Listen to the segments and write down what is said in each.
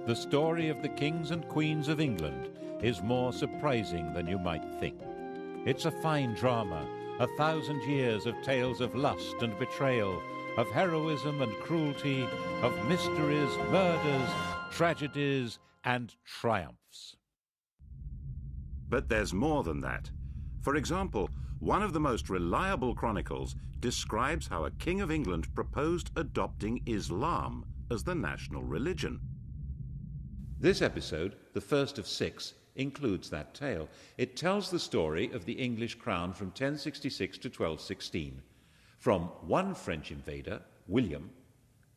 The story of the kings and queens of England is more surprising than you might think. It's a fine drama, 1,000 years of tales of lust and betrayal, of heroism and cruelty, of mysteries, murders, tragedies, and triumphs. But there's more than that. For example, one of the most reliable chronicles describes how a king of England proposed adopting Islam as the national religion. This episode, the first of 6, includes that tale. It tells the story of the English crown from 1066 to 1216, from one French invader, William,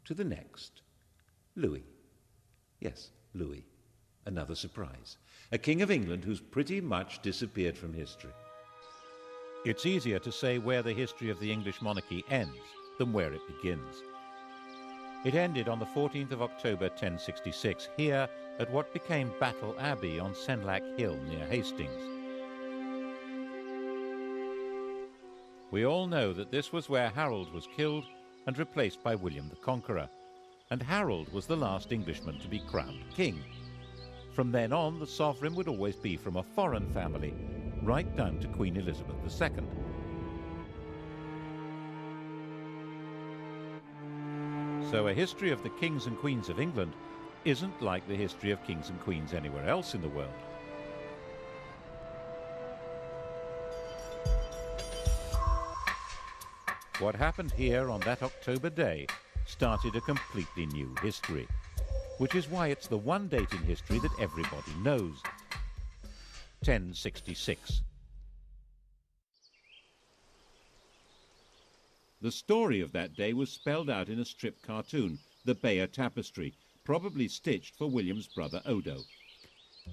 to the next, Louis. Yes, Louis. Another surprise. A king of England who's pretty much disappeared from history. It's easier to say where the history of the English monarchy ends than where it begins. It ended on the 14th of October 1066, here at what became Battle Abbey on Senlac Hill near Hastings. We all know that this was where Harold was killed and replaced by William the Conqueror, and Harold was the last Englishman to be crowned king. From then on, the sovereign would always be from a foreign family, right down to Queen Elizabeth II. So a history of the kings and queens of England isn't like the history of kings and queens anywhere else in the world. What happened here on that October day started a completely new history, which is why it's the one date in history that everybody knows. 1066. The story of that day was spelled out in a strip cartoon, the Bayeux Tapestry, probably stitched for William's brother Odo.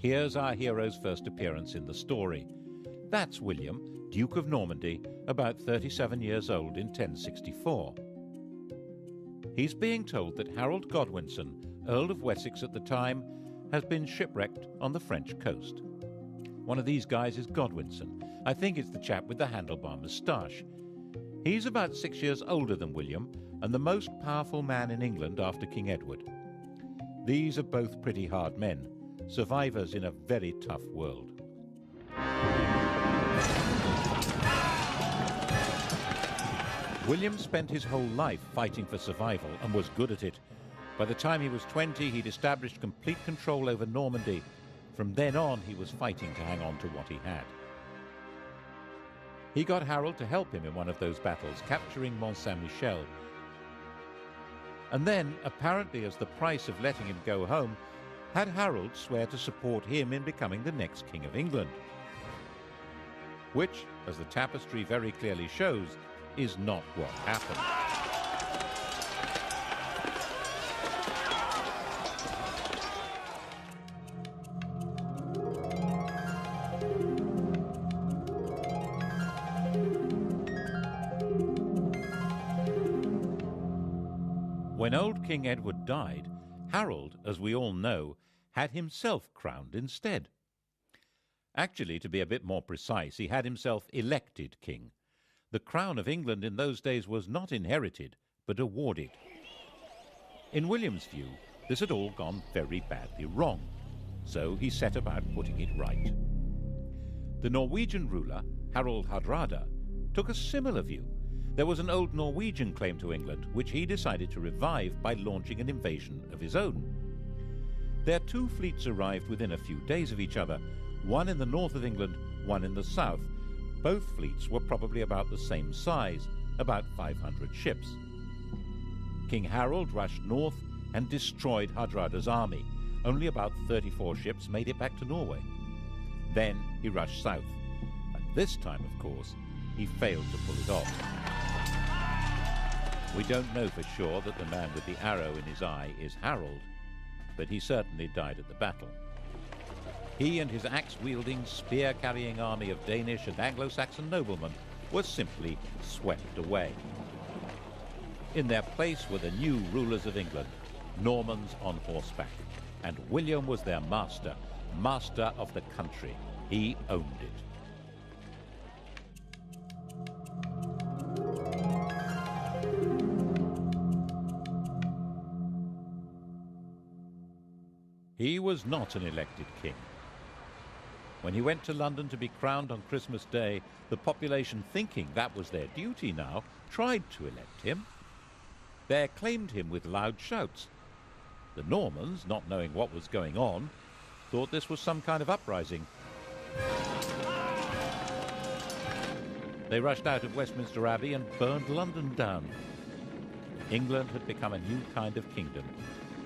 Here's our hero's first appearance in the story. That's William, Duke of Normandy, about 37 years old in 1064. He's being told that Harold Godwinson, Earl of Wessex at the time, has been shipwrecked on the French coast. One of these guys is Godwinson. I think it's the chap with the handlebar moustache. He's about 6 years older than William and the most powerful man in England after King Edward. These are both pretty hard men, survivors in a very tough world. William spent his whole life fighting for survival and was good at it. By the time he was 20, he'd established complete control over Normandy. From then on, he was fighting to hang on to what he had. He got Harold to help him in one of those battles, capturing Mont Saint-Michel. And then, apparently as the price of letting him go home, had Harold swear to support him in becoming the next King of England. Which, as the tapestry very clearly shows, is not what happened. When old King Edward died, Harold, as we all know, had himself crowned instead. Actually, to be a bit more precise, he had himself elected king. The crown of England in those days was not inherited, but awarded. In William's view, this had all gone very badly wrong, so he set about putting it right. The Norwegian ruler, Harald Hardrada, took a similar view. There was an old Norwegian claim to England, which he decided to revive by launching an invasion of his own. Their two fleets arrived within a few days of each other, one in the north of England, one in the south. Both fleets were probably about the same size, about 500 ships. King Harold rushed north and destroyed Hardrada's army. Only about 34 ships made it back to Norway. Then he rushed south, and this time, of course, he failed to pull it off. We don't know for sure that the man with the arrow in his eye is Harold, but he certainly died at the battle. He and his axe-wielding, spear-carrying army of Danish and Anglo-Saxon noblemen were simply swept away. In their place were the new rulers of England, Normans on horseback, and William was their master, master of the country. He owned it. He was not an elected king. When he went to London to be crowned on Christmas Day, the population, thinking that was their duty now, tried to elect him. They acclaimed him with loud shouts. The Normans, not knowing what was going on, thought this was some kind of uprising. They rushed out of Westminster Abbey and burned London down. England had become a new kind of kingdom,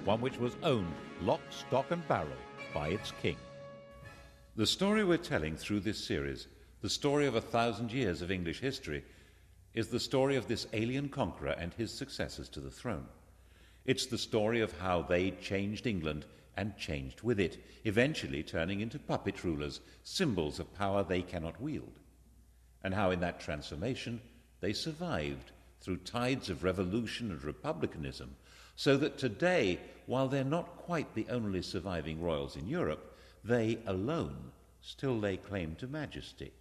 one which was owned lock, stock and barrel by its king. The story we're telling through this series, the story of 1,000 years of English history, is the story of this alien conqueror and his successors to the throne. It's the story of how they changed England and changed with it, eventually turning into puppet rulers, symbols of power they cannot wield, and how in that transformation they survived through tides of revolution and republicanism, so that today, while they're not quite the only surviving royals in Europe, they alone still lay claim to majesty.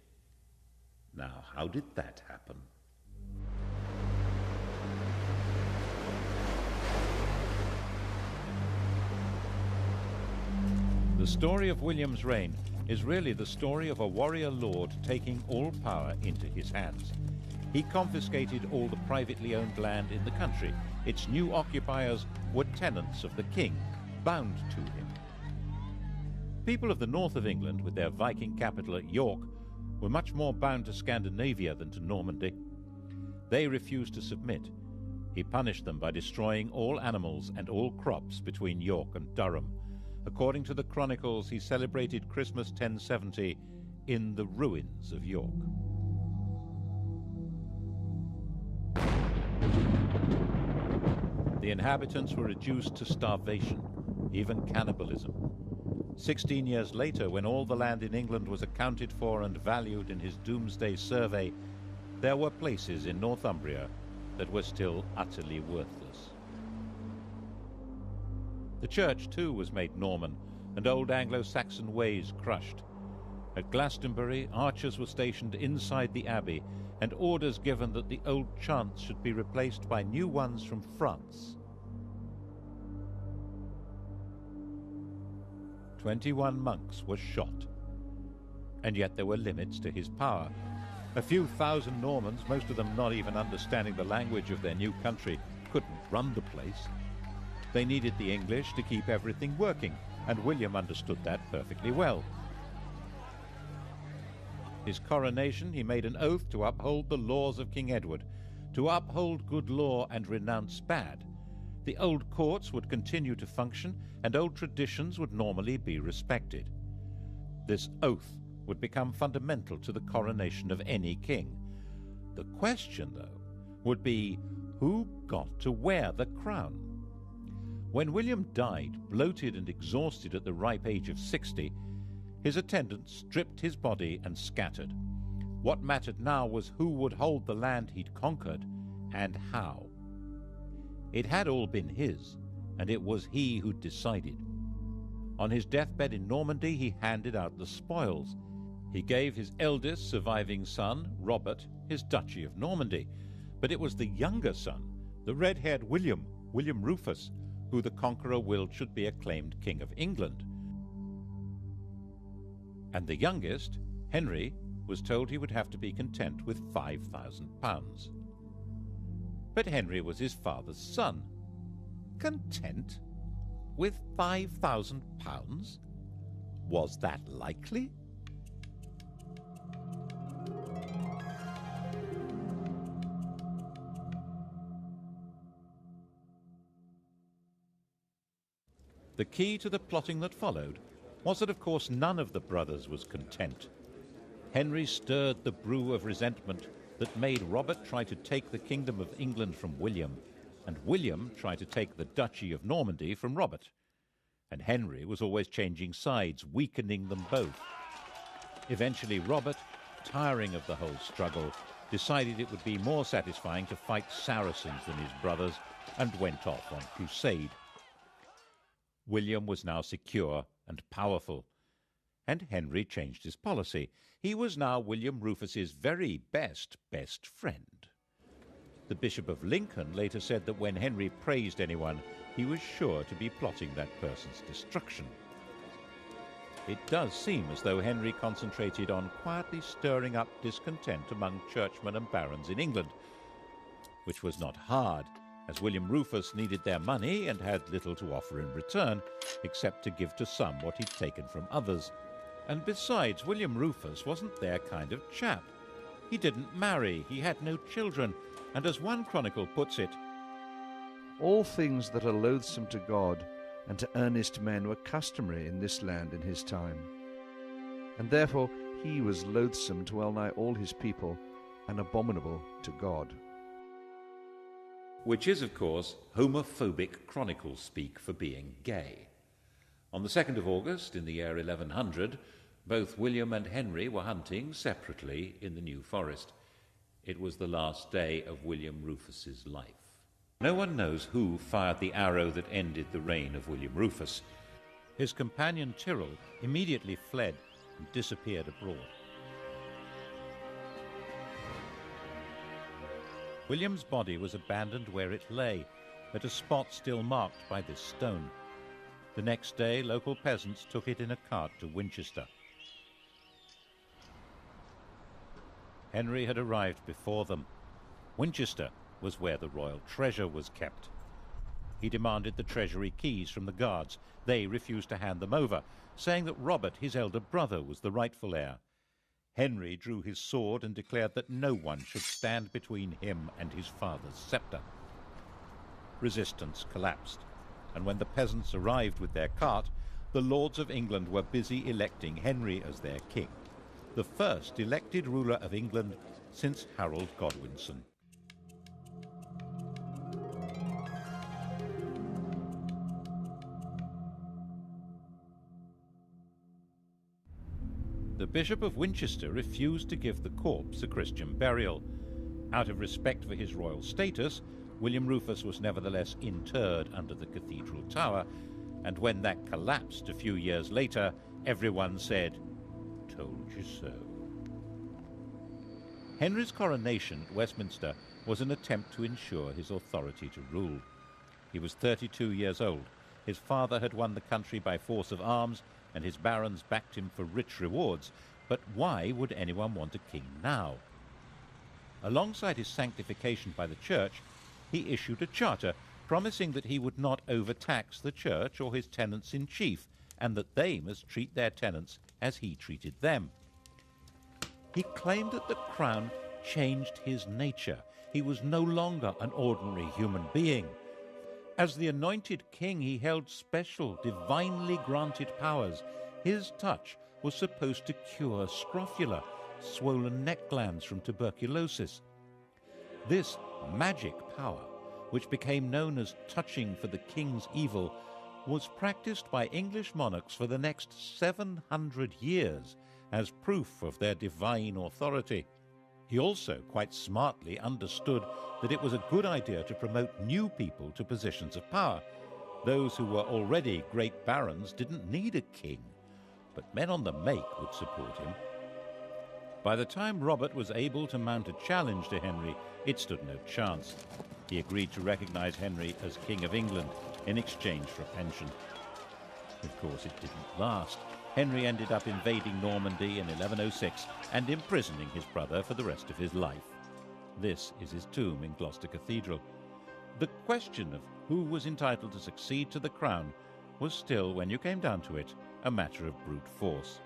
Now, how did that happen? The story of William's reign is really the story of a warrior lord taking all power into his hands. He confiscated all the privately owned land in the country. Its new occupiers were tenants of the king, bound to him. People of the north of England, with their Viking capital at York, were much more bound to Scandinavia than to Normandy. They refused to submit. He punished them by destroying all animals and all crops between York and Durham. According to the chronicles, he celebrated Christmas 1070 in the ruins of York. The inhabitants were reduced to starvation, even cannibalism. 16 years later, when all the land in England was accounted for and valued in his Doomsday Survey, there were places in Northumbria that were still utterly worthless. The church, too, was made Norman, and old Anglo-Saxon ways crushed. At Glastonbury, archers were stationed inside the abbey, and orders given that the old chants should be replaced by new ones from France. 21 monks were shot. And yet there were limits to his power. A few thousand Normans, most of them not even understanding the language of their new country, couldn't run the place. They needed the English to keep everything working, and William understood that perfectly well. His coronation, he made an oath to uphold the laws of King Edward, to uphold good law and renounce bad. The old courts would continue to function, and old traditions would normally be respected. This oath would become fundamental to the coronation of any king. The question, though, would be who got to wear the crown? When William died, bloated and exhausted at the ripe age of 60, his attendants stripped his body and scattered. What mattered now was who would hold the land he'd conquered, and how. It had all been his, and it was he who decided. On his deathbed in Normandy, he handed out the spoils. He gave his eldest surviving son, Robert, his Duchy of Normandy, but it was the younger son, the red-haired William Rufus, who the conqueror willed should be acclaimed King of England. And the youngest, Henry, was told he would have to be content with £5,000. But Henry was his father's son. Content with £5,000? Was that likely? The key to the plotting that followed was that, of course, none of the brothers was content. Henry stirred the brew of resentment that made Robert try to take the kingdom of England from William, and William try to take the Duchy of Normandy from Robert. And Henry was always changing sides, weakening them both. Eventually Robert, tiring of the whole struggle, decided it would be more satisfying to fight Saracens than his brothers, and went off on crusade. William was now secure and powerful, and Henry changed his policy. He was now William Rufus's very best friend. The Bishop of Lincoln later said that when Henry praised anyone, he was sure to be plotting that person's destruction. It does seem as though Henry concentrated on quietly stirring up discontent among churchmen and barons in England, which was not hard, as William Rufus needed their money and had little to offer in return, except to give to some what he'd taken from others. And besides, William Rufus wasn't their kind of chap. He didn't marry, he had no children, and as one chronicle puts it, all things that are loathsome to God and to earnest men were customary in this land in his time. And therefore he was loathsome to well nigh all his people, and abominable to God. Which is, of course, homophobic chronicle speak for being gay. On the 2nd of August, in the year 1100, both William and Henry were hunting separately in the New Forest. It was the last day of William Rufus's life. No one knows who fired the arrow that ended the reign of William Rufus. His companion Tyrrell immediately fled and disappeared abroad. William's body was abandoned where it lay, at a spot still marked by this stone. The next day, local peasants took it in a cart to Winchester. Henry had arrived before them. Winchester was where the royal treasure was kept. He demanded the treasury keys from the guards. They refused to hand them over, saying that Robert, his elder brother, was the rightful heir. Henry drew his sword and declared that no one should stand between him and his father's sceptre. Resistance collapsed, and when the peasants arrived with their cart, the lords of England were busy electing Henry as their king, the first elected ruler of England since Harold Godwinson. The Bishop of Winchester refused to give the corpse a Christian burial. Out of respect for his royal status, William Rufus was nevertheless interred under the cathedral tower, and when that collapsed a few years later, everyone said, "Told you so." Henry's coronation at Westminster was an attempt to ensure his authority to rule. He was 32 years old. His father had won the country by force of arms, and his barons backed him for rich rewards. But why would anyone want a king now? Alongside his sanctification by the church, he issued a charter promising that he would not overtax the church or his tenants-in-chief, and that they must treat their tenants as he treated them. He claimed that the crown changed his nature. He was no longer an ordinary human being. As the anointed king, he held special, divinely granted powers. His touch was supposed to cure scrofula, swollen neck glands from tuberculosis. This magic power, which became known as touching for the king's evil, was practiced by English monarchs for the next 700 years as proof of their divine authority. He also quite smartly understood that it was a good idea to promote new people to positions of power. Those who were already great barons didn't need a king, but men on the make would support him. By the time Robert was able to mount a challenge to Henry, it stood no chance. He agreed to recognize Henry as King of England in exchange for a pension. Of course, it didn't last. Henry ended up invading Normandy in 1106 and imprisoning his brother for the rest of his life. This is his tomb in Gloucester Cathedral. The question of who was entitled to succeed to the crown was still, when you came down to it, a matter of brute force.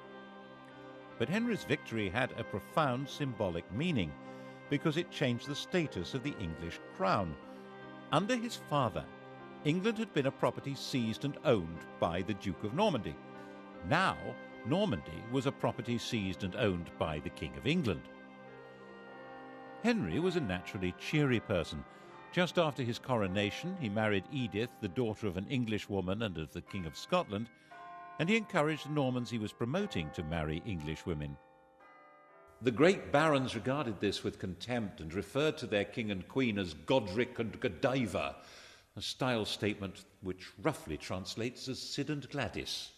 But Henry's victory had a profound symbolic meaning, because it changed the status of the English crown. Under his father, England had been a property seized and owned by the Duke of Normandy. Now, Normandy was a property seized and owned by the King of England. Henry was a naturally cheery person. Just after his coronation, he married Edith, the daughter of an English woman and of the King of Scotland, and he encouraged the Normans he was promoting to marry English women. The great barons regarded this with contempt and referred to their king and queen as Godric and Godiva, a style statement which roughly translates as Sid and Gladys.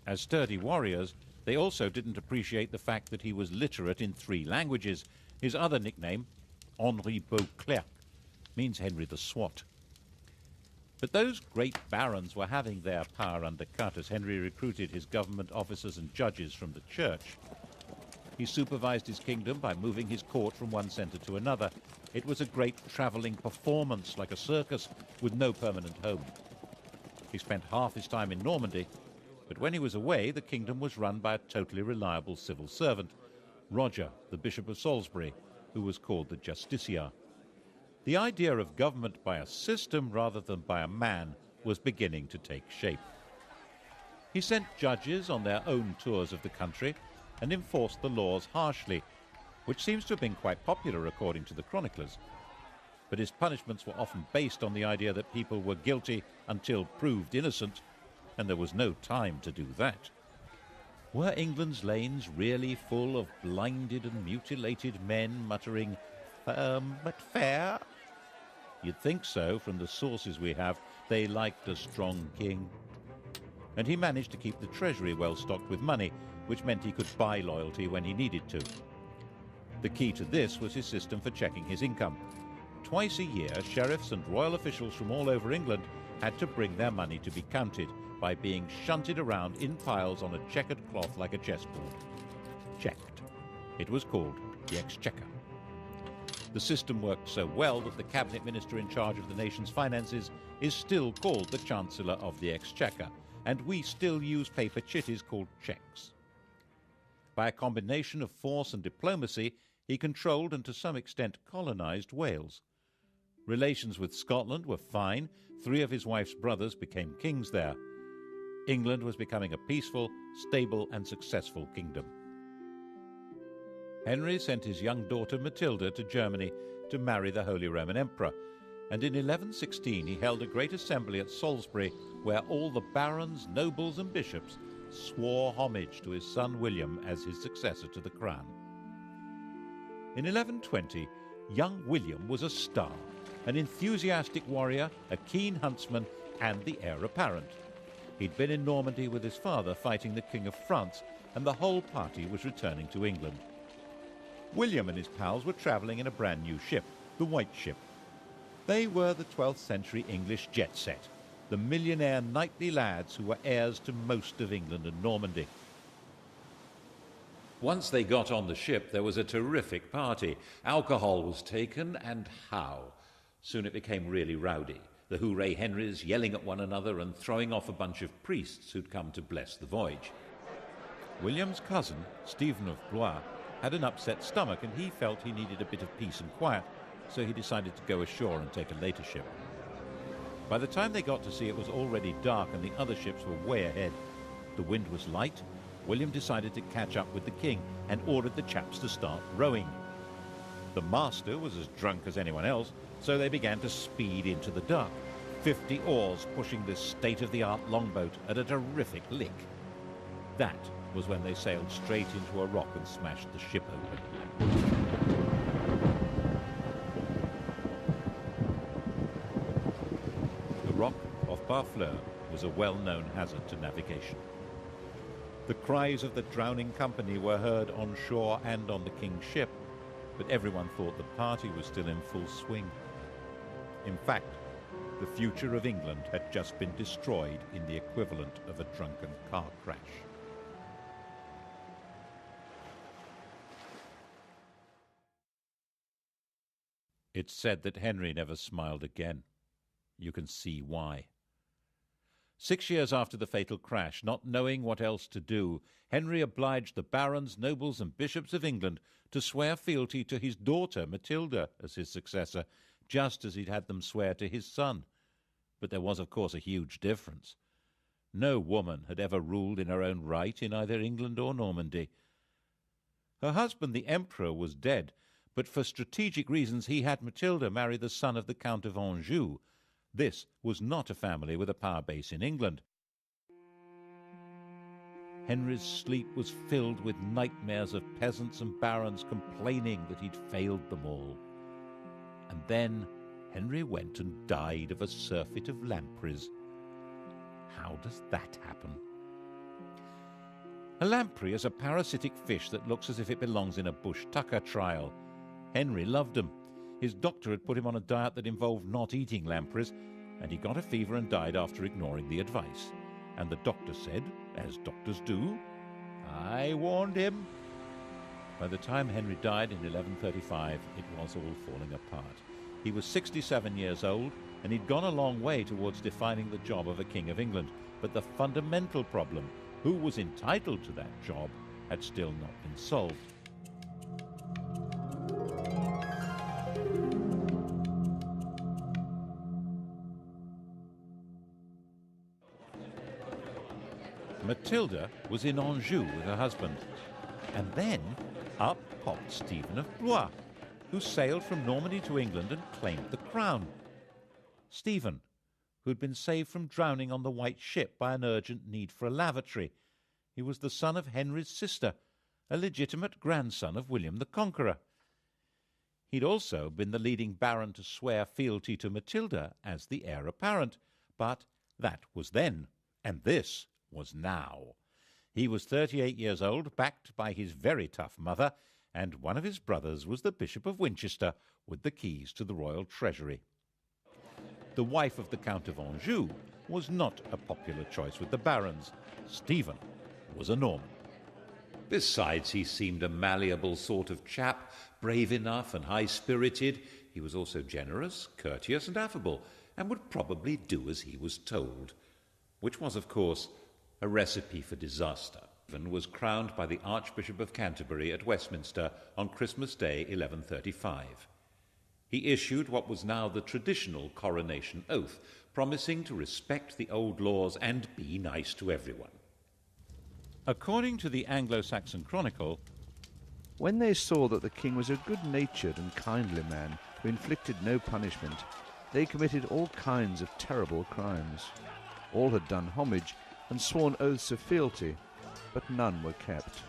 As sturdy warriors, they also didn't appreciate the fact that he was literate in 3 languages. His other nickname, Henri Beauclerc, means Henry the Swat. But those great barons were having their power undercut as Henry recruited his government officers and judges from the church. He supervised his kingdom by moving his court from one centre to another. It was a great travelling performance, like a circus, with no permanent home. He spent half his time in Normandy, but when he was away, the kingdom was run by a totally reliable civil servant, Roger, the Bishop of Salisbury, who was called the Justiciar. The idea of government by a system rather than by a man was beginning to take shape. He sent judges on their own tours of the country and enforced the laws harshly, which seems to have been quite popular according to the chroniclers. But his punishments were often based on the idea that people were guilty until proved innocent, and there was no time to do that. Were England's lanes really full of blinded and mutilated men muttering, "Firm but fair"? You'd think so from the sources we have. They liked a strong king. And he managed to keep the treasury well stocked with money, which meant he could buy loyalty when he needed to. The key to this was his system for checking his income. Twice a year, sheriffs and royal officials from all over England had to bring their money to be counted by being shunted around in piles on a checkered cloth like a chessboard. Checked. It was called the Exchequer. The system worked so well that the cabinet minister in charge of the nation's finances is still called the Chancellor of the Exchequer, and we still use paper chitties called cheques. By a combination of force and diplomacy, he controlled and to some extent colonised Wales. Relations with Scotland were fine. 3 of his wife's brothers became kings there. England was becoming a peaceful, stable and successful kingdom. Henry sent his young daughter Matilda to Germany to marry the Holy Roman Emperor, and in 1116 he held a great assembly at Salisbury where all the barons, nobles and bishops swore homage to his son William as his successor to the crown. In 1120, young William was a star, an enthusiastic warrior, a keen huntsman and the heir apparent. He'd been in Normandy with his father fighting the King of France, and the whole party was returning to England. William and his pals were travelling in a brand new ship, the White Ship. They were the 12th century English jet set, the millionaire knightly lads who were heirs to most of England and Normandy. Once they got on the ship, there was a terrific party. Alcohol was taken, and how? Soon it became really rowdy. The Hooray Henrys yelling at one another and throwing off a bunch of priests who'd come to bless the voyage. William's cousin, Stephen of Blois, had an upset stomach and he felt he needed a bit of peace and quiet, so he decided to go ashore and take a later ship. By the time they got to sea, it was already dark and the other ships were way ahead. The wind was light. William decided to catch up with the king and ordered the chaps to start rowing. The master was as drunk as anyone else, so they began to speed into the dark, 50 oars pushing this state-of-the-art longboat at a terrific lick. That was when they sailed straight into a rock and smashed the ship open. The rock off Barfleur was a well-known hazard to navigation. The cries of the drowning company were heard on shore and on the king's ship, but everyone thought the party was still in full swing. In fact, the future of England had just been destroyed in the equivalent of a drunken car crash. It's said that Henry never smiled again. You can see why. 6 years after the fatal crash, not knowing what else to do, Henry obliged the barons, nobles and bishops of England to swear fealty to his daughter Matilda as his successor, just as he'd had them swear to his son. But there was, of course, a huge difference. No woman had ever ruled in her own right in either England or Normandy. Her husband, the Emperor, was dead, but for strategic reasons he had Matilda marry the son of the Count of Anjou. This was not a family with a power base in England. Henry's sleep was filled with nightmares of peasants and barons complaining that he'd failed them all. And then Henry went and died of a surfeit of lampreys. How does that happen? A lamprey is a parasitic fish that looks as if it belongs in a bush tucker trial. Henry loved them. His doctor had put him on a diet that involved not eating lampreys, and he got a fever and died after ignoring the advice. And the doctor said, as doctors do, "I warned him." By the time Henry died in 1135, it was all falling apart. He was 67 years old, and he'd gone a long way towards defining the job of a King of England. But the fundamental problem, who was entitled to that job, had still not been solved. Matilda was in Anjou with her husband, and then up popped Stephen of Blois, who sailed from Normandy to England and claimed the crown. Stephen, who had been saved from drowning on the White Ship by an urgent need for a lavatory. He was the son of Henry's sister, a legitimate grandson of William the Conqueror. He'd also been the leading baron to swear fealty to Matilda as the heir apparent, but that was then, and this was now. He was 38 years old, backed by his very tough mother, and one of his brothers was the Bishop of Winchester with the keys to the royal treasury. The wife of the Count of Anjou was not a popular choice with the barons. Stephen was a Norman. Besides, he seemed a malleable sort of chap, brave enough and high-spirited. He was also generous, courteous and affable, and would probably do as he was told, which was, of course, a recipe for disaster. Stephen was crowned by the Archbishop of Canterbury at Westminster on Christmas Day 1135. He issued what was now the traditional coronation oath, promising to respect the old laws and be nice to everyone. According to the Anglo-Saxon Chronicle, when they saw that the king was a good-natured and kindly man who inflicted no punishment, they committed all kinds of terrible crimes. All had done homage and sworn oaths of fealty, but none were kept.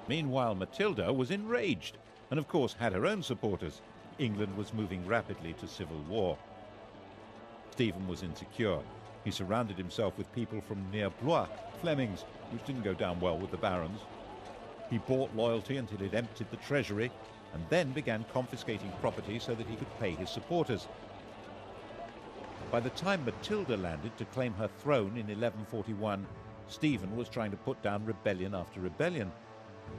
Meanwhile, Matilda was enraged and, of course, had her own supporters. England was moving rapidly to civil war. Stephen was insecure. He surrounded himself with people from near Blois, Flemings, which didn't go down well with the barons. He bought loyalty until he'd emptied the treasury, and then began confiscating property so that he could pay his supporters. By the time Matilda landed to claim her throne in 1141, Stephen was trying to put down rebellion after rebellion.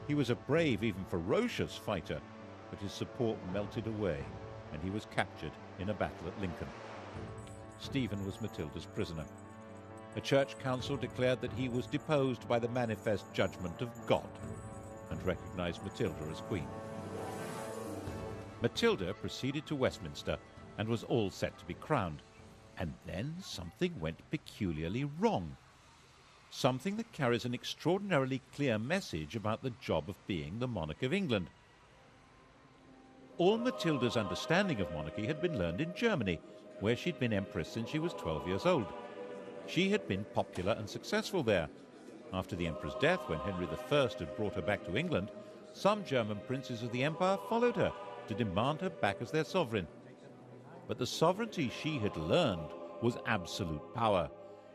He was a brave, even ferocious fighter, but his support melted away, and he was captured in a battle at Lincoln. Stephen was Matilda's prisoner. A church council declared that he was deposed by the manifest judgment of God and recognized Matilda as queen. Matilda proceeded to Westminster and was all set to be crowned. And then something went peculiarly wrong. Something that carries an extraordinarily clear message about the job of being the monarch of England. All Matilda's understanding of monarchy had been learned in Germany, where she'd been empress since she was 12 years old. She had been popular and successful there. After the emperor's death, when Henry I had brought her back to England, some German princes of the empire followed her to demand her back as their sovereign. But the sovereignty she had learned was absolute power.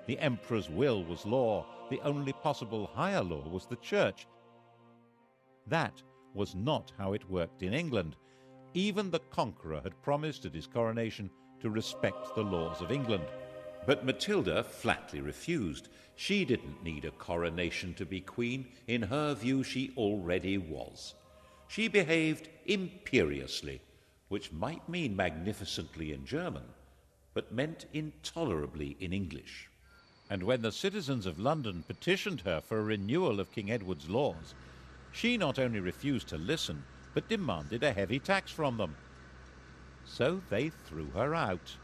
The emperor's will was law. The only possible higher law was the church. That was not how it worked in England. Even the conqueror had promised at his coronation to respect the laws of England. But Matilda flatly refused. She didn't need a coronation to be queen. In her view, she already was. She behaved imperiously, which might mean magnificently in German, but meant intolerably in English. And when the citizens of London petitioned her for a renewal of King Edward's laws, she not only refused to listen, but demanded a heavy tax from them. So they threw her out.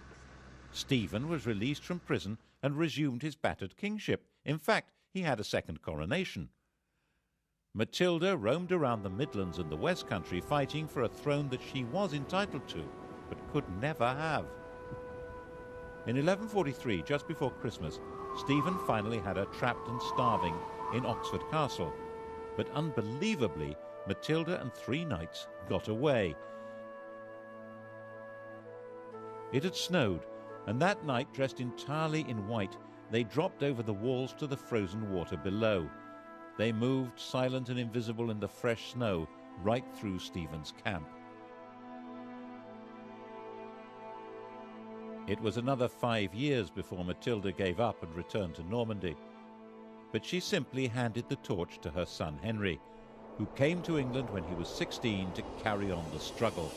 Stephen was released from prison and resumed his battered kingship. In fact, he had a second coronation. Matilda roamed around the Midlands and the West Country fighting for a throne that she was entitled to, but could never have. In 1143, just before Christmas, Stephen finally had her trapped and starving in Oxford Castle. But unbelievably, Matilda and 3 knights got away. It had snowed, and that night, dressed entirely in white, they dropped over the walls to the frozen water below. They moved, silent and invisible in the fresh snow, right through Stephen's camp. It was another 5 years before Matilda gave up and returned to Normandy. But she simply handed the torch to her son Henry, who came to England when he was 16 to carry on the struggle.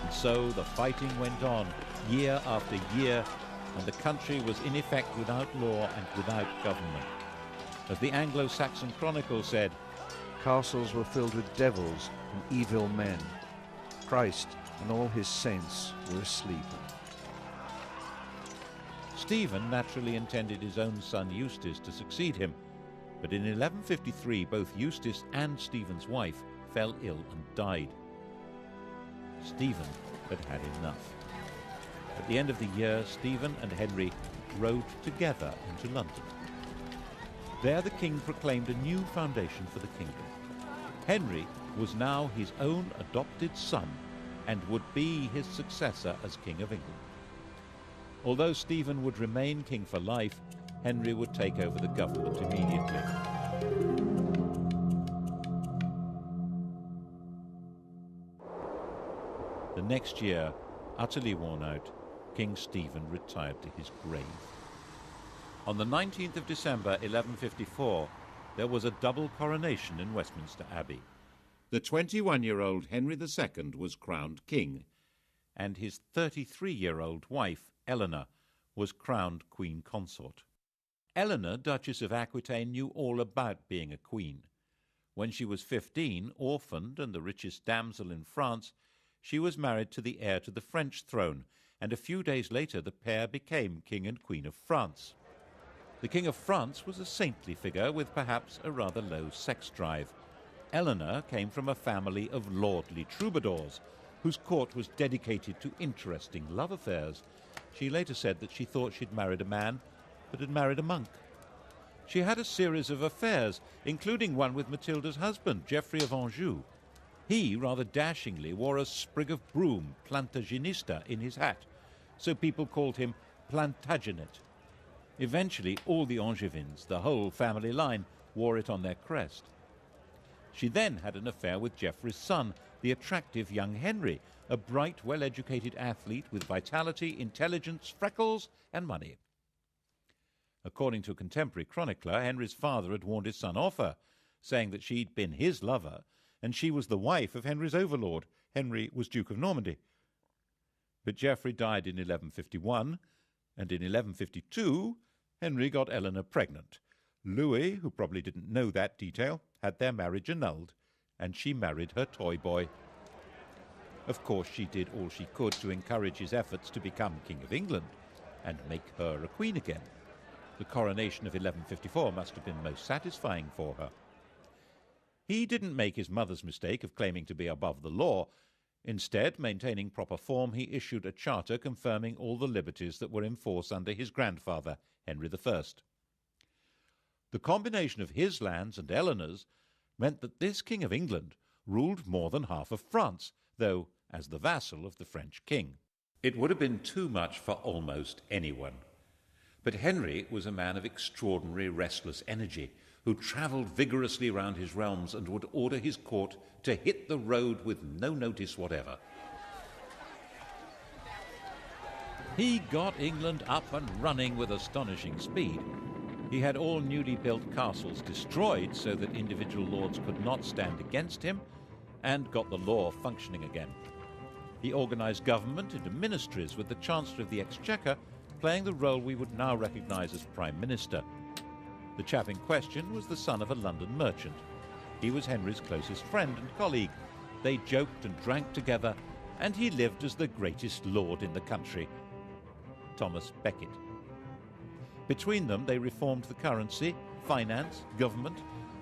And so the fighting went on, year after year, and the country was in effect without law and without government. As the Anglo-Saxon Chronicle said, castles were filled with devils and evil men. Christ and all his saints were asleep. Stephen naturally intended his own son Eustace to succeed him, but in 1153 both Eustace and Stephen's wife fell ill and died. Stephen had had enough. At the end of the year, Stephen and Henry rode together into London. There the king proclaimed a new foundation for the kingdom. Henry was now his own adopted son and would be his successor as King of England. Although Stephen would remain king for life, Henry would take over the government immediately. The next year, utterly worn out, King Stephen retired to his grave. On the 19th of December 1154, there was a double coronation in Westminster Abbey. The 21-year-old Henry II was crowned king, and his 33-year-old wife, Eleanor, was crowned queen consort. Eleanor, Duchess of Aquitaine, knew all about being a queen. When she was 15, orphaned and the richest damsel in France, she was married to the heir to the French throne, and a few days later the pair became King and Queen of France. The King of France was a saintly figure with perhaps a rather low sex drive. Eleanor came from a family of lordly troubadours, whose court was dedicated to interesting love affairs. She later said that she thought she'd married a man, but had married a monk. She had a series of affairs, including one with Matilda's husband, Geoffrey of Anjou. He, rather dashingly, wore a sprig of broom, Plantagenista, in his hat, so people called him Plantagenet. Eventually, all the Angevins, the whole family line, wore it on their crest. She then had an affair with Geoffrey's son, the attractive young Henry, a bright, well-educated athlete with vitality, intelligence, freckles, and money. According to a contemporary chronicler, Henry's father had warned his son off her, saying that she'd been his lover, and she was the wife of Henry's overlord. Henry was Duke of Normandy. But Geoffrey died in 1151, and in 1152, Henry got Eleanor pregnant. Louis, who probably didn't know that detail, had their marriage annulled, and she married her toy boy. Of course, she did all she could to encourage his efforts to become King of England and make her a queen again. The coronation of 1154 must have been most satisfying for her. He didn't make his mother's mistake of claiming to be above the law. Instead, maintaining proper form, he issued a charter confirming all the liberties that were in force under his grandfather, Henry I. The combination of his lands and Eleanor's meant that this King of England ruled more than half of France, though as the vassal of the French king. It would have been too much for almost anyone. But Henry was a man of extraordinary restless energy, who travelled vigorously round his realms and would order his court to hit the road with no notice whatever. He got England up and running with astonishing speed. He had all newly built castles destroyed so that individual lords could not stand against him, and got the law functioning again. He organised government into ministries, with the Chancellor of the Exchequer playing the role we would now recognise as Prime Minister. The chap in question was the son of a London merchant. He was Henry's closest friend and colleague. They joked and drank together, and he lived as the greatest lord in the country, Thomas Becket. Between them, they reformed the currency, finance, government,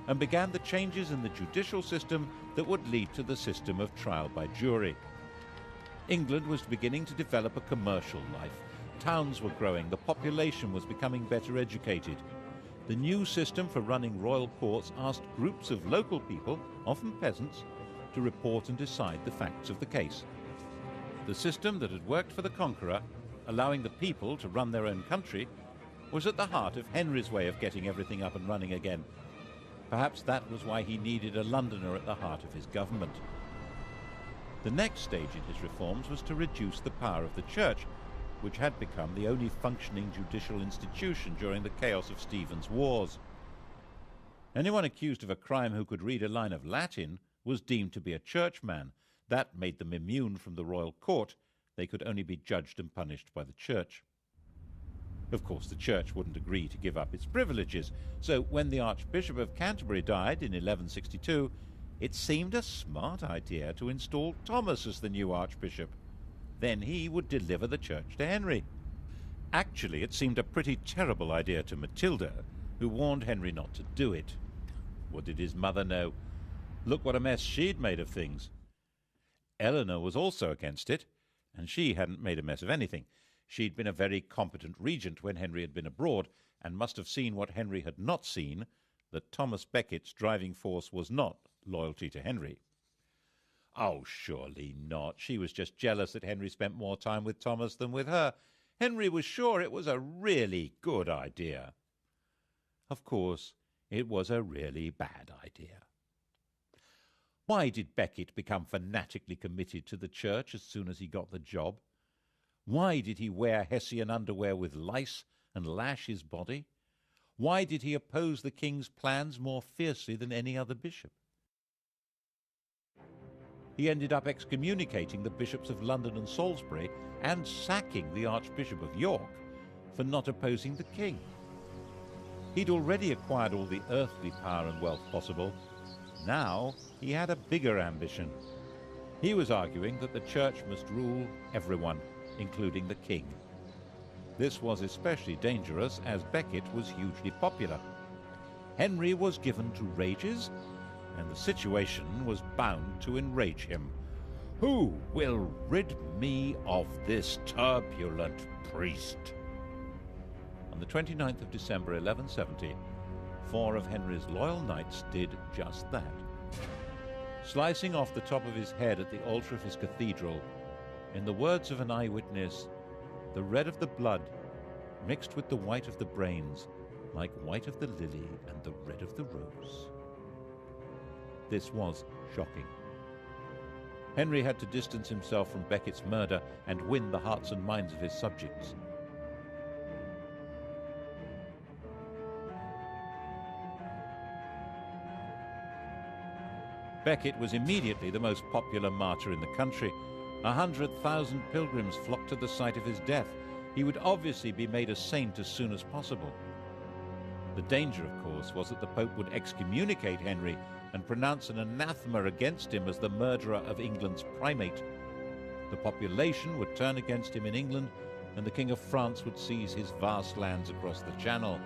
and began the changes in the judicial system that would lead to the system of trial by jury. England was beginning to develop a commercial life. Towns were growing, the population was becoming better educated. The new system for running royal courts asked groups of local people, often peasants, to report and decide the facts of the case. The system that had worked for the conqueror, allowing the people to run their own country, was at the heart of Henry's way of getting everything up and running again. Perhaps that was why he needed a Londoner at the heart of his government. The next stage in his reforms was to reduce the power of the church, which had become the only functioning judicial institution during the chaos of Stephen's wars. Anyone accused of a crime who could read a line of Latin was deemed to be a churchman. That made them immune from the royal court. They could only be judged and punished by the church. Of course, the church wouldn't agree to give up its privileges, so when the Archbishop of Canterbury died in 1162, it seemed a smart idea to install Thomas as the new archbishop. Then he would deliver the church to Henry. Actually, it seemed a pretty terrible idea to Matilda, who warned Henry not to do it. What did his mother know? Look what a mess she'd made of things. Eleanor was also against it, and she hadn't made a mess of anything. She'd been a very competent regent when Henry had been abroad, and must have seen what Henry had not seen, that Thomas Becket's driving force was not loyalty to Henry. Oh, surely not. She was just jealous that Henry spent more time with Thomas than with her. Henry was sure it was a really good idea. Of course, it was a really bad idea. Why did Becket become fanatically committed to the church as soon as he got the job? Why did he wear Hessian underwear with lice and lash his body? Why did he oppose the king's plans more fiercely than any other bishop? He ended up excommunicating the bishops of London and Salisbury and sacking the Archbishop of York for not opposing the king. He'd already acquired all the earthly power and wealth possible. Now he had a bigger ambition. He was arguing that the church must rule everyone, including the king. This was especially dangerous as Becket was hugely popular. Henry was given to rages, and the situation was bound to enrage him. Who will rid me of this turbulent priest? On the 29th of December 1170, 4 of Henry's loyal knights did just that. Slicing off the top of his head at the altar of his cathedral, in the words of an eyewitness, the red of the blood mixed with the white of the brains, like white of the lily and the red of the rose. This was shocking. Henry had to distance himself from Becket's murder and win the hearts and minds of his subjects. Becket was immediately the most popular martyr in the country. 100,000 pilgrims flocked to the site of his death. He would obviously be made a saint as soon as possible. The danger, of course, was that the Pope would excommunicate Henry and pronounce an anathema against him as the murderer of England's primate. The population would turn against him in England, and the King of France would seize his vast lands across the Channel.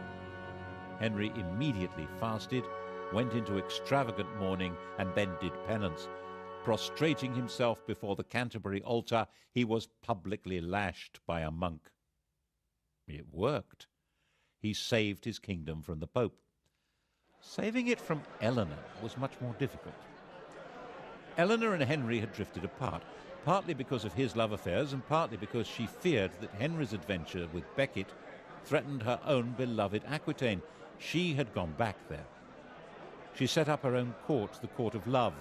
Henry immediately fasted, went into extravagant mourning, and then did penance. Prostrating himself before the Canterbury altar, he was publicly lashed by a monk. It worked. He saved his kingdom from the Pope. Saving it from Eleanor was much more difficult. Eleanor and Henry had drifted apart, partly because of his love affairs and partly because she feared that Henry's adventure with Becket threatened her own beloved Aquitaine. She had gone back there. She set up her own court, the Court of Love,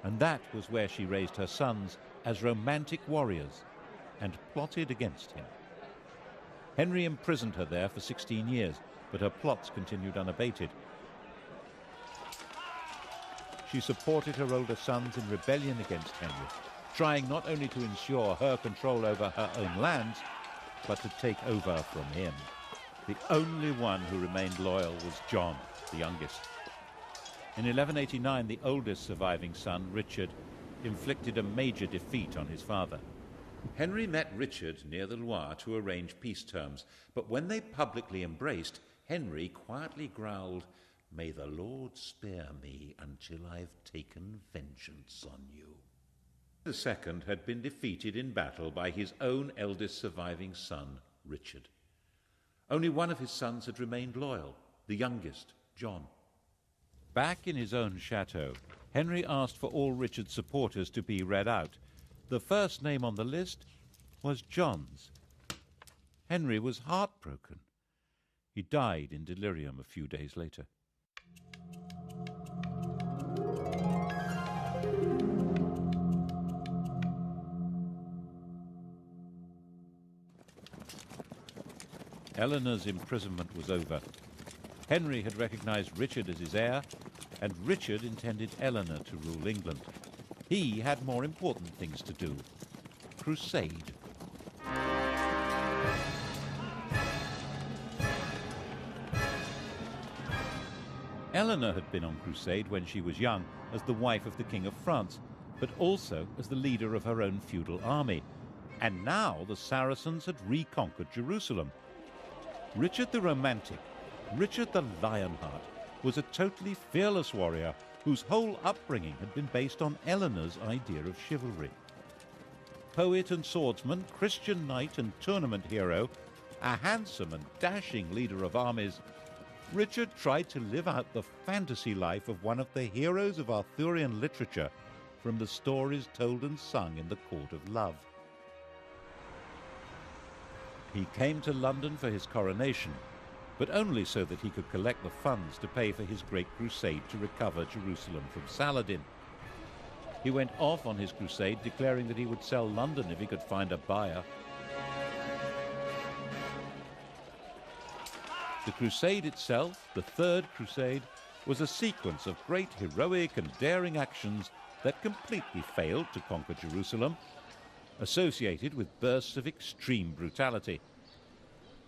and that was where she raised her sons as romantic warriors and plotted against him. Henry imprisoned her there for 16 years, but her plots continued unabated. She supported her older sons in rebellion against Henry, trying not only to ensure her control over her own lands, but to take over from him. The only one who remained loyal was John, the youngest. In 1189, the oldest surviving son, Richard, inflicted a major defeat on his father. Henry met Richard near the Loire to arrange peace terms, but when they publicly embraced, Henry quietly growled, "May the Lord spare me until I've taken vengeance on you." The second had been defeated in battle by his own eldest surviving son, Richard. Only one of his sons had remained loyal, the youngest, John. Back in his own chateau, Henry asked for all Richard's supporters to be read out. The first name on the list was John's. Henry was heartbroken. He died in delirium a few days later. Eleanor's imprisonment was over. Henry had recognized Richard as his heir, and Richard intended Eleanor to rule England. He had more important things to do. Crusade. Eleanor had been on crusade when she was young as the wife of the King of France, but also as the leader of her own feudal army. And now the Saracens had reconquered Jerusalem. Richard the Romantic, Richard the Lionheart, was a totally fearless warrior whose whole upbringing had been based on Eleanor's idea of chivalry. Poet and swordsman, Christian knight and tournament hero, a handsome and dashing leader of armies, Richard tried to live out the fantasy life of one of the heroes of Arthurian literature from the stories told and sung in the court of love. He came to London for his coronation, but only so that he could collect the funds to pay for his great crusade to recover Jerusalem from Saladin. He went off on his crusade, declaring that he would sell London if he could find a buyer. The crusade itself, the Third Crusade, was a sequence of great heroic and daring actions that completely failed to conquer Jerusalem, associated with bursts of extreme brutality.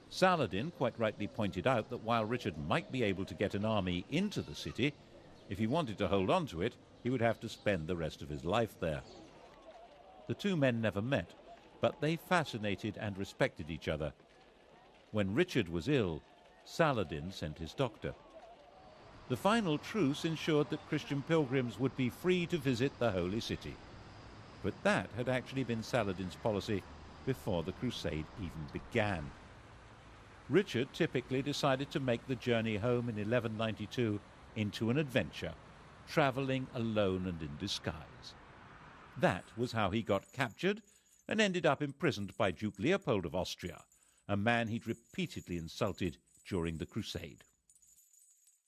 Saladin quite rightly pointed out that while Richard might be able to get an army into the city, if he wanted to hold on to it, he would have to spend the rest of his life there. The two men never met, but they fascinated and respected each other. When Richard was ill, Saladin sent his doctor. The final truce ensured that Christian pilgrims would be free to visit the Holy City. But that had actually been Saladin's policy before the crusade even began. Richard typically decided to make the journey home in 1192 into an adventure, travelling alone and in disguise. That was how he got captured and ended up imprisoned by Duke Leopold of Austria, a man he'd repeatedly insulted during the crusade.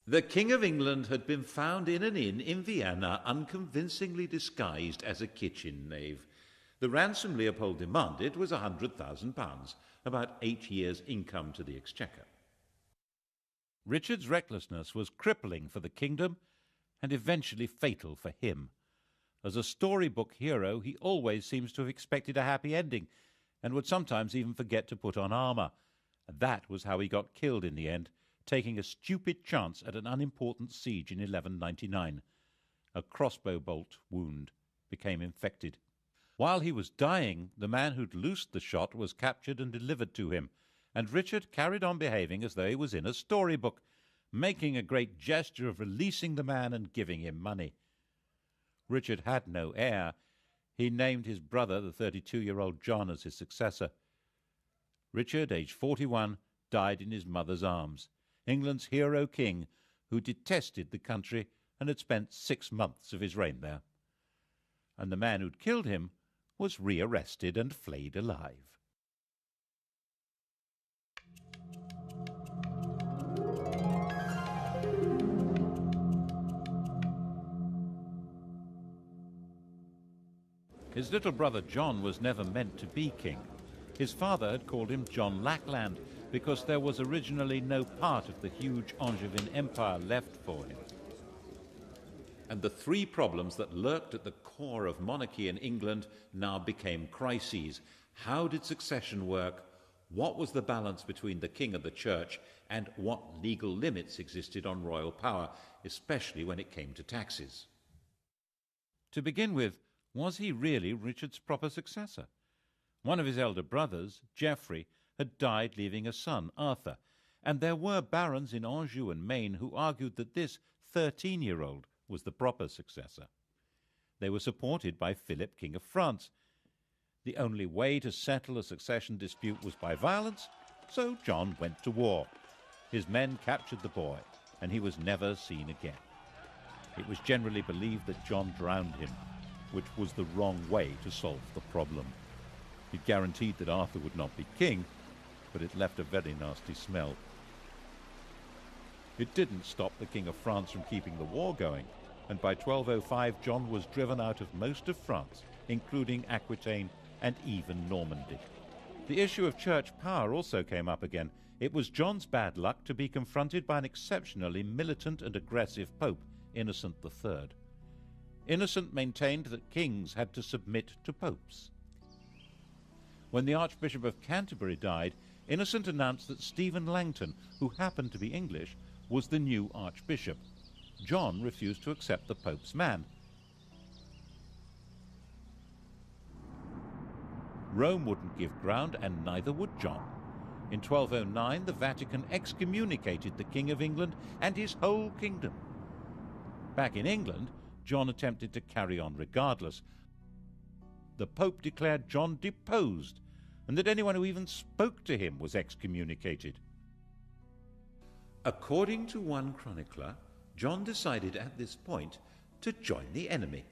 The King of England had been found in an inn in Vienna, unconvincingly disguised as a kitchen knave. The ransom Leopold demanded was £100,000, about 8 years' income to the exchequer. Richard's recklessness was crippling for the kingdom and eventually fatal for him. As a storybook hero, he always seems to have expected a happy ending and would sometimes even forget to put on armour. That was how he got killed in the end, taking a stupid chance at an unimportant siege in 1199. A crossbow bolt wound became infected. While he was dying, the man who'd loosed the shot was captured and delivered to him, and Richard carried on behaving as though he was in a storybook, making a great gesture of releasing the man and giving him money. Richard had no heir. He named his brother, the 32-year-old John, as his successor. Richard, aged 41, died in his mother's arms, England's hero king, who detested the country and had spent 6 months of his reign there. And the man who'd killed him was rearrested and flayed alive. His little brother John was never meant to be king. His father had called him John Lackland because there was originally no part of the huge Angevin empire left for him. And the three problems that lurked at the core of monarchy in England now became crises. How did succession work? What was the balance between the king and the church? And what legal limits existed on royal power, especially when it came to taxes? To begin with, was he really Richard's proper successor? One of his elder brothers, Geoffrey, had died leaving a son, Arthur, and there were barons in Anjou and Maine who argued that this 13-year-old was the proper successor. They were supported by Philip, King of France. The only way to settle a succession dispute was by violence, so John went to war. His men captured the boy, and he was never seen again. It was generally believed that John drowned him, which was the wrong way to solve the problem. It guaranteed that Arthur would not be king, but it left a very nasty smell. It didn't stop the King of France from keeping the war going, and by 1205 John was driven out of most of France, including Aquitaine and even Normandy. The issue of church power also came up again, It was John's bad luck to be confronted by an exceptionally militant and aggressive Pope, Innocent III. Innocent maintained that kings had to submit to popes. When the Archbishop of Canterbury died, Innocent announced that Stephen Langton, who happened to be English, was the new archbishop. John refused to accept the Pope's man. Rome wouldn't give ground, and neither would John. In 1209, the Vatican excommunicated the King of England and his whole kingdom. Back in England, John attempted to carry on regardless. The Pope declared John deposed, and that anyone who even spoke to him was excommunicated. According to one chronicler, John decided at this point to join the enemy.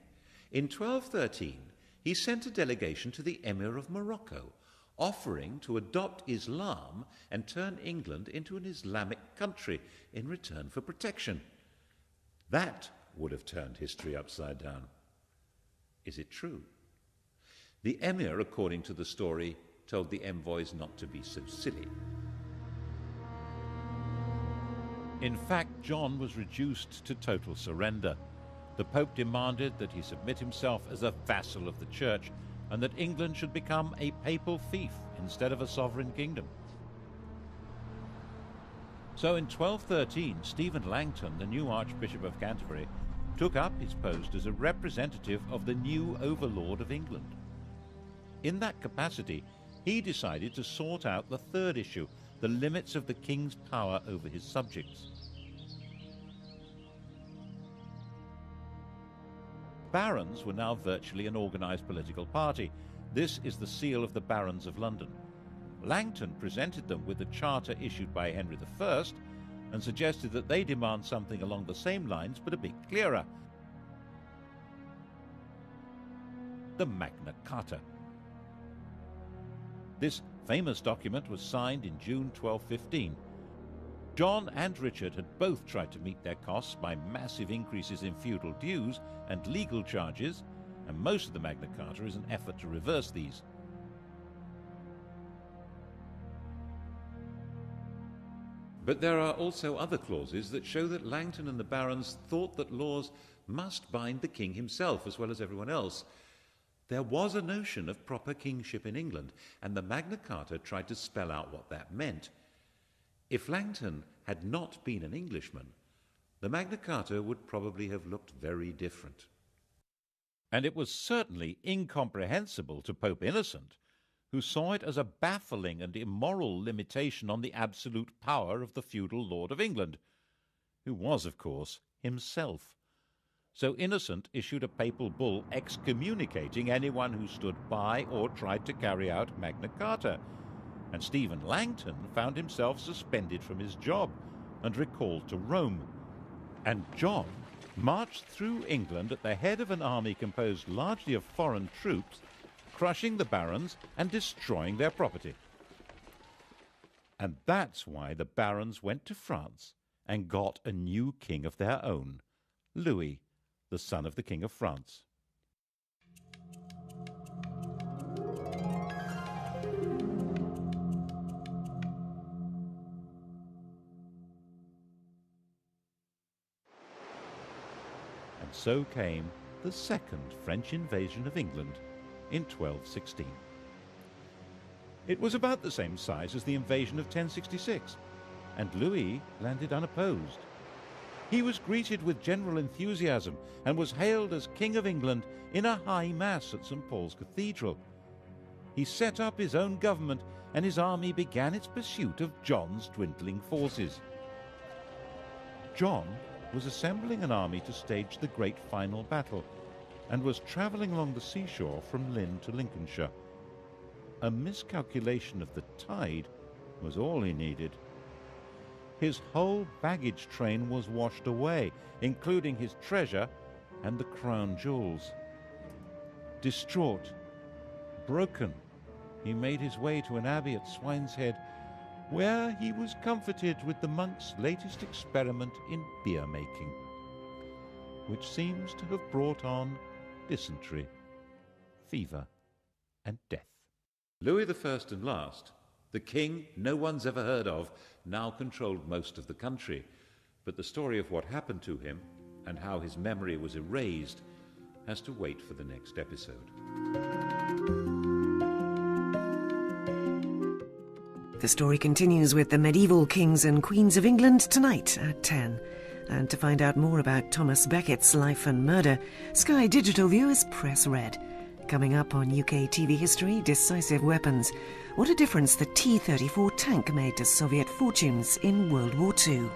In 1213, he sent a delegation to the Emir of Morocco, offering to adopt Islam and turn England into an Islamic country in return for protection. That would have turned history upside down. Is it true? The Emir, according to the story, told the envoys not to be so silly. In fact, John was reduced to total surrender. The Pope demanded that he submit himself as a vassal of the Church, and that England should become a papal fief instead of a sovereign kingdom. So in 1213, Stephen Langton, the new Archbishop of Canterbury, took up his post as a representative of the new overlord of England. In that capacity, he decided to sort out the third issue, the limits of the king's power over his subjects. Barons were now virtually an organised political party. This is the seal of the Barons of London. Langton presented them with a charter issued by Henry I and suggested that they demand something along the same lines but a bit clearer: the Magna Carta. This famous document was signed in June 1215. John and Richard had both tried to meet their costs by massive increases in feudal dues and legal charges, and most of the Magna Carta is an effort to reverse these. But there are also other clauses that show that Langton and the barons thought that laws must bind the king himself as well as everyone else. There was a notion of proper kingship in England, and the Magna Carta tried to spell out what that meant. If Langton had not been an Englishman, the Magna Carta would probably have looked very different. And it was certainly incomprehensible to Pope Innocent, who saw it as a baffling and immoral limitation on the absolute power of the feudal Lord of England, who was, of course, himself. So Innocent issued a papal bull excommunicating anyone who stood by or tried to carry out Magna Carta, and Stephen Langton found himself suspended from his job and recalled to Rome. And John marched through England at the head of an army composed largely of foreign troops, crushing the barons and destroying their property. And that's why the barons went to France and got a new king of their own, Louis, the son of the King of France. And so came the second French invasion of England in 1216. It was about the same size as the invasion of 1066, and Louis landed unopposed. He was greeted with general enthusiasm and was hailed as King of England in a high mass at St. Paul's Cathedral. He set up his own government, and his army began its pursuit of John's dwindling forces. John was assembling an army to stage the great final battle, and was travelling along the seashore from Lynn to Lincolnshire. A miscalculation of the tide was all he needed. His whole baggage train was washed away, including his treasure and the crown jewels. Distraught, broken, he made his way to an abbey at Swineshead, where he was comforted with the monk's latest experiment in beer making, which seems to have brought on dysentery, fever, and death. Louis I and last The king no one's ever heard of now controlled most of the country, but the story of what happened to him and how his memory was erased has to wait for the next episode. The story continues with the medieval kings and queens of England tonight at 10. And to find out more about Thomas Beckett's life and murder, Sky Digital viewers press red. Coming up on UK TV history, decisive weapons. What a difference the T-34 tank made to Soviet fortunes in World War II.